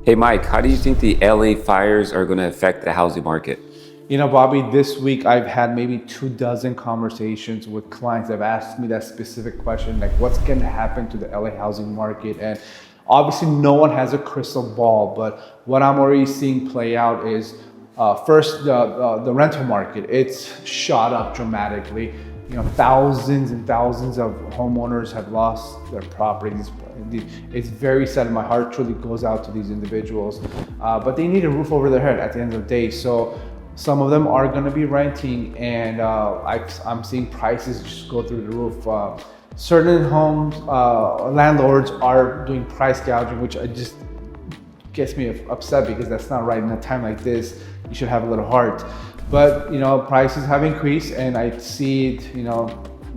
Hey Mike, how do you think the LA fires are going to affect the housing market? You know, Bobby, this week I've had maybe 24 conversations with clients that have asked me that specific question, like what's going to happen to the LA housing market? And obviously no one has a crystal ball, but what I'm already seeing play out is first the rental market. It's shot up dramatically. You know, thousands and thousands of homeowners have lost their properties. It's very sad, and my heart truly goes out to these individuals. But they need a roof over their head at the end of the day. So some of them are going to be renting, and I'm seeing prices just go through the roof. Certain homes, landlords are doing price gouging, which just gets me upset because that's not right. In a time like this, you should have a little heart. But you know, prices have increased, and I see it, you know,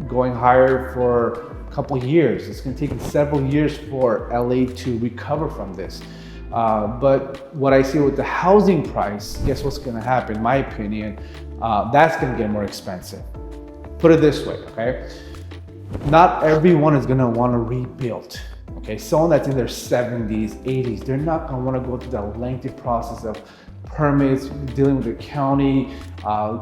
going higher for a couple of years. It's going to take several years for LA to recover from this. But what I see with the housing price, guess what's going to happen? In my opinion, that's going to get more expensive. Put it this way, okay? Not everyone is going to want to rebuild. Okay, someone that's in their 70s, 80s, they're not going to want to go through that lengthy process of permits, dealing with the county,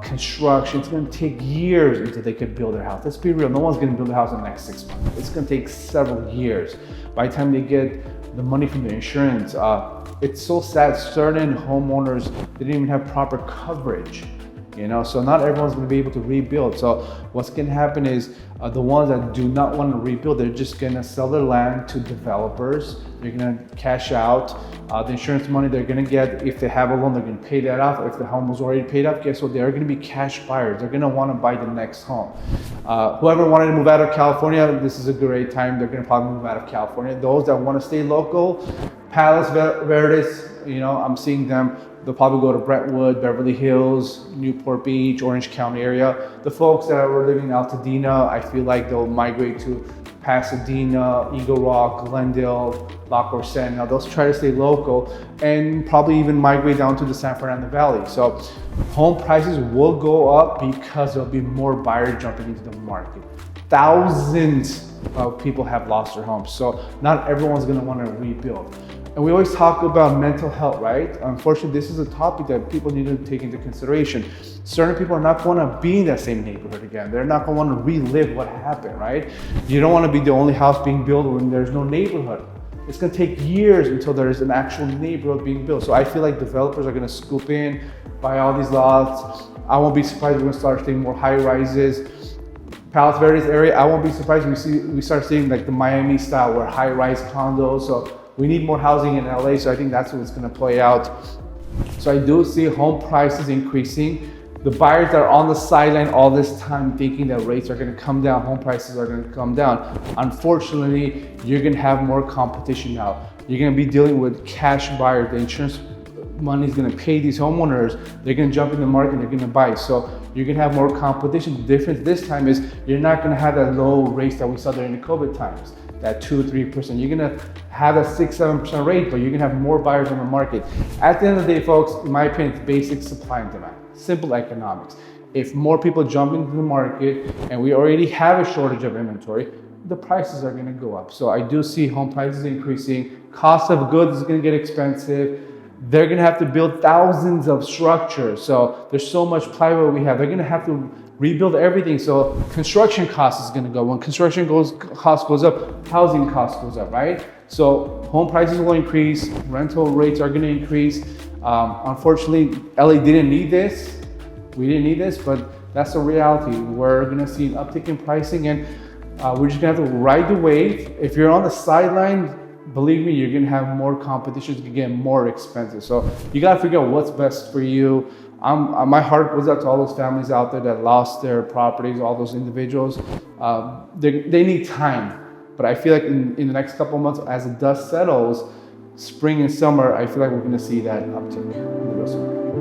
construction. It's going to take years until they could build their house. Let's be real, no one's going to build a house in the next 6 months. It's going to take several years. By the time they get the money from the insurance, it's so sad. Certain homeowners, they didn't even have proper coverage. You know, so not everyone's going to be able to rebuild. So what's going to happen is the ones that do not want to rebuild, they're just going to sell their land to developers. They're going to cash out the insurance money they're going to get. If they have a loan, they're going to pay that off. If the home was already paid off, guess what? They are going to be cash buyers. They're going to want to buy the next home. Whoever wanted to move out of California, this is a great time. They're going to probably move out of California. Those that want to stay local, Palos Verdes, you know, I'm seeing them. They'll probably go to Brentwood, Beverly Hills, Newport Beach, Orange County area. The folks that were living in Altadena, I feel like they'll migrate to Pasadena, Eagle Rock, Glendale, La Crescent. Now they'll try to stay local and probably even migrate down to the San Fernando Valley. So home prices will go up because there'll be more buyers jumping into the market. Thousands of people have lost their homes. So not everyone's gonna wanna rebuild. And we always talk about mental health, right? Unfortunately, this is a topic that people need to take into consideration. Certain people are not going to be in that same neighborhood again. They're not going to want to relive what happened, right? You don't want to be the only house being built when there's no neighborhood. It's going to take years until there's an actual neighborhood being built. So I feel like developers are going to scoop in, buy all these lots. I won't be surprised we're going to start seeing more high rises. Palos Verdes area, I won't be surprised we start seeing like the Miami style where high rise condos. So we need more housing in LA, so I think that's what's going to play out. So I do see home prices increasing. The buyers that are on the sideline all this time thinking that rates are going to come down, home prices are going to come down. Unfortunately, you're going to have more competition now. You're going to be dealing with cash buyers. The insurance money is going to pay these homeowners. They're going to jump in the market, they're going to buy. So you're going to have more competition. The difference this time is you're not going to have that low rates that we saw during the COVID times. That 2-3%. You're gonna have a 6-7% rate, but you're gonna have more buyers on the market. At the end of the day, folks, in my opinion, it's basic supply and demand, simple economics. If more people jump into the market and we already have a shortage of inventory, the prices are gonna go up. So I do see home prices increasing, cost of goods is gonna get expensive. They're gonna have to build thousands of structures. So there's so much plywood we have. They're gonna have to rebuild everything. So construction cost is gonna go. When construction cost goes up, housing cost goes up, right? So home prices will increase, rental rates are gonna increase. Unfortunately, LA didn't need this. We didn't need this, but that's the reality. We're gonna see an uptick in pricing, and we're just gonna have to ride the wave. If you're on the sideline, believe me, you're gonna have more competition. It's gonna get more expensive. So you gotta figure out what's best for you. My heart goes out to all those families out there that lost their properties, all those individuals. They need time. But I feel like in the next couple of months, as the dust settles, spring and summer, I feel like we're gonna see that uptick in the real estate.